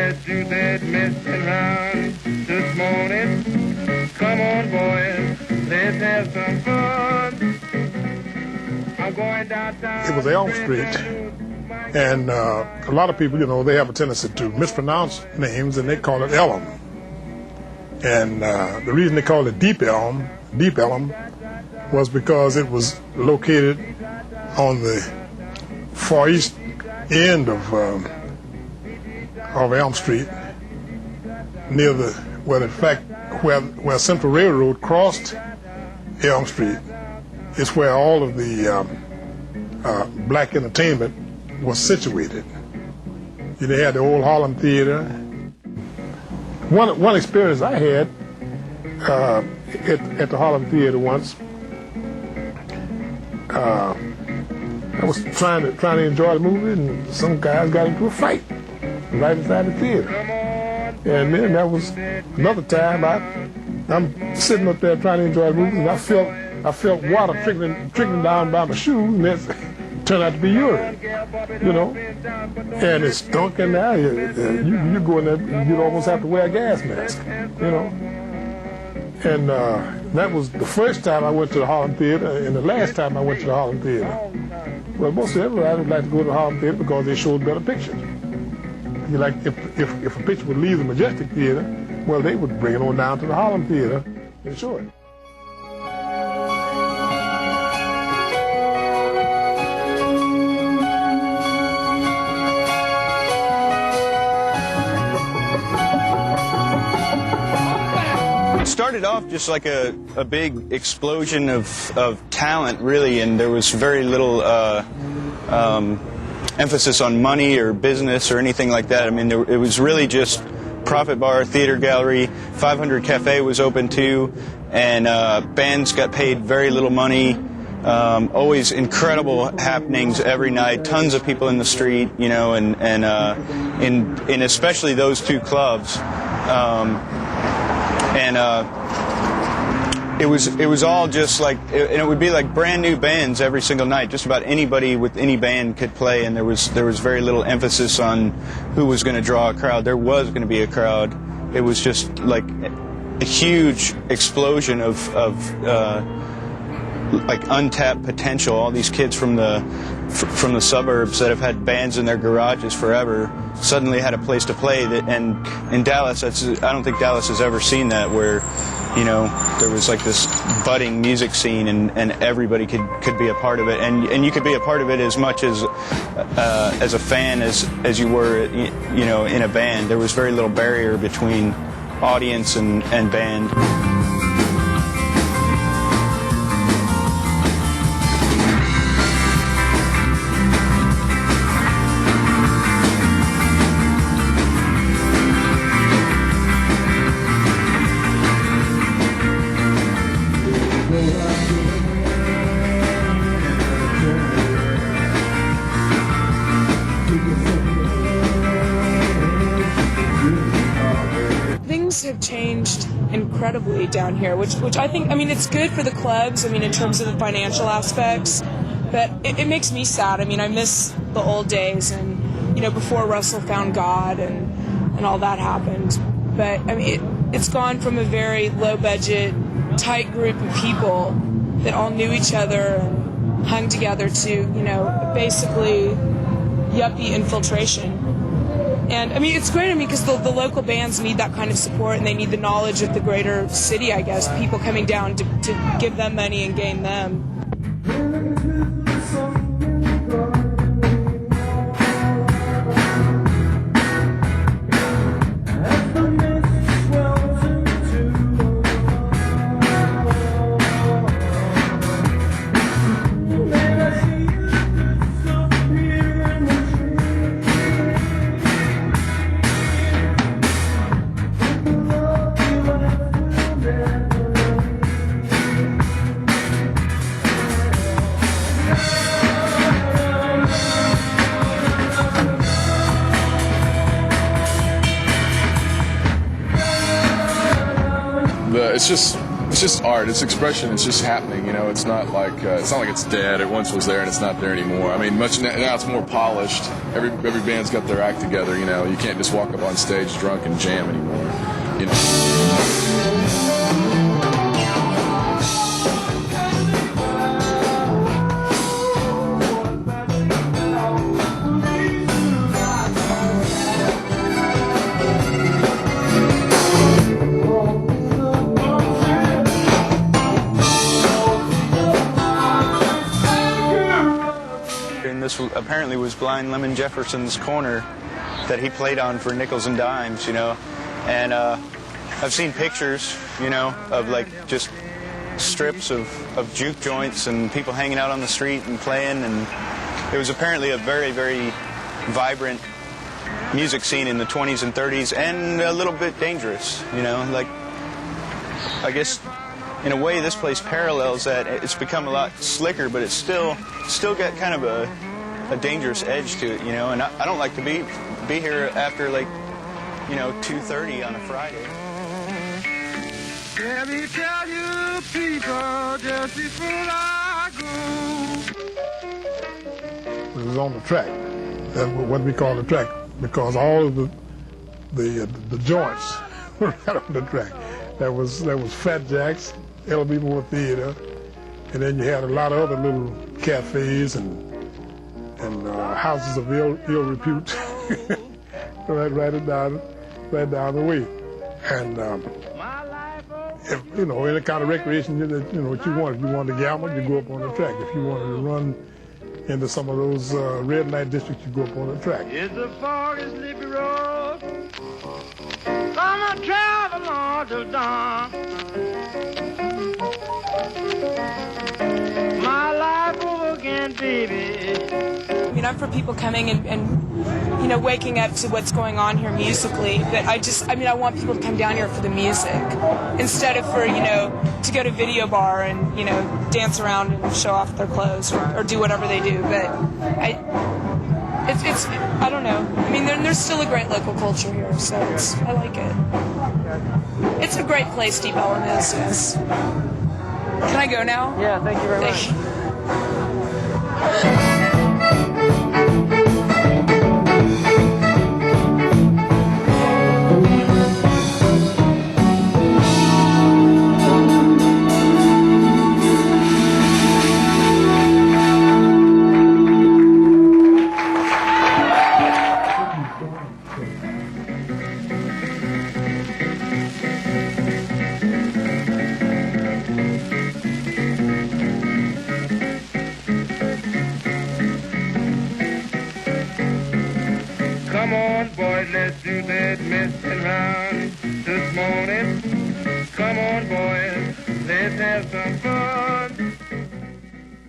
get you that missing hound this morning. Come on, boys, let's have some fun. I'm going downtown. It was Elm Street, and a lot of people, you know, they have a tendency to mispronounce names, and they call it Ellum. And the reason they called it Deep Ellum, was because it was located on the far east end of Elm Street, near where Central Railroad crossed Elm Street. It's where all of the black entertainment was situated. They had the old Harlem Theater. One experience I had at the Harlem Theater once, I was trying to enjoy the movie, and some guys got into a fight right inside the theater. And then that was another time I'm sitting up there trying to enjoy the movie, and I felt water trickling down by my shoes, and it turned out to be urine, you know. And it stunk in there. You go in there, you'd almost have to wear a gas mask, you know. And that was the first time I went to the Harlem Theater, and the last time I went to the Harlem Theater. Well, most of everybody would like to go to the Harlem Theater because they showed better pictures. Like if a picture would leave the Majestic Theater, well, they would bring it on down to the Harlem Theater and show it. It started off just like a big explosion of talent, really, and there was very little emphasis on money or business or anything like that. I mean, it was really just Profit Bar, Theater Gallery, 500 Cafe was open too, and bands got paid very little money. Always incredible happenings every night, tons of people in the street, you know, and in especially those two clubs. It was all just like, and it would be like brand new bands every single night. Just about anybody with any band could play, and there was very little emphasis on who was going to draw a crowd. There was going to be a crowd. It was just like a huge explosion of like untapped potential. All these kids from the suburbs that have had bands in their garages forever suddenly had a place to play. And in Dallas, I don't think Dallas has ever seen that, where, you know, there was like this budding music scene, and everybody could be a part of it, and you could be a part of it as much as a fan as you were, you know, in a band. There was very little barrier between audience and band. Things have changed incredibly down here, which I think, I mean, it's good for the clubs, I mean, in terms of the financial aspects, but it makes me sad. I mean, I miss the old days, and, you know, before Russell found God and all that happened. But, I mean, it's gone from a very low-budget, tight group of people that all knew each other and hung together to, you know, basically yuppie infiltration. And, I mean, it's great, I mean, because the local bands need that kind of support, and they need the knowledge of the greater city, I guess, people coming down to give them money and gain them. It's It's just art. It's expression. It's just happening. You know, it's not like it's dead. It once was there and it's not there anymore. I mean, now it's more polished. Every band's got their act together. You know, you can't just walk up on stage drunk and jam anymore. You know. And this apparently was Blind Lemon Jefferson's corner that he played on for nickels and dimes, you know. And I've seen pictures, you know, of like just strips of juke joints and people hanging out on the street and playing. And it was apparently a very, very vibrant music scene in the 20s and 30s, and a little bit dangerous, you know. Like, I guess in a way this place parallels that. It's become a lot slicker, but it's still got kind of a dangerous edge to it, you know. And I don't like to be here after, like, you know, 2:30 on a Friday. Let me tell you, people, just before I go. It was on the track. That's what we call the track, because all of the joints were right on the track. There was Fat Jack's, LB Moore Theater, and then you had a lot of other little cafes and houses of ill repute right down the way. And if, you know, any kind of recreation, you know what you wanted. If you wanted to gamble, you go up on the track. If you wanted to run into some of those red light districts, you go up on the track. It's a forest sleepy road. Gonna travel on till dawn. My life over again, baby. I mean, I'm for people coming and you know, waking up to what's going on here musically, but I want people to come down here for the music instead of for, you know, to go to video bar and, you know, dance around and show off their clothes or do whatever they do. But it's I don't know. I mean, there's still a great local culture here, so I like it. It's a great place, Deep Ellum is, yes. Can I go now? Yeah, thank you very much. Come on, boys, let's do that messing around.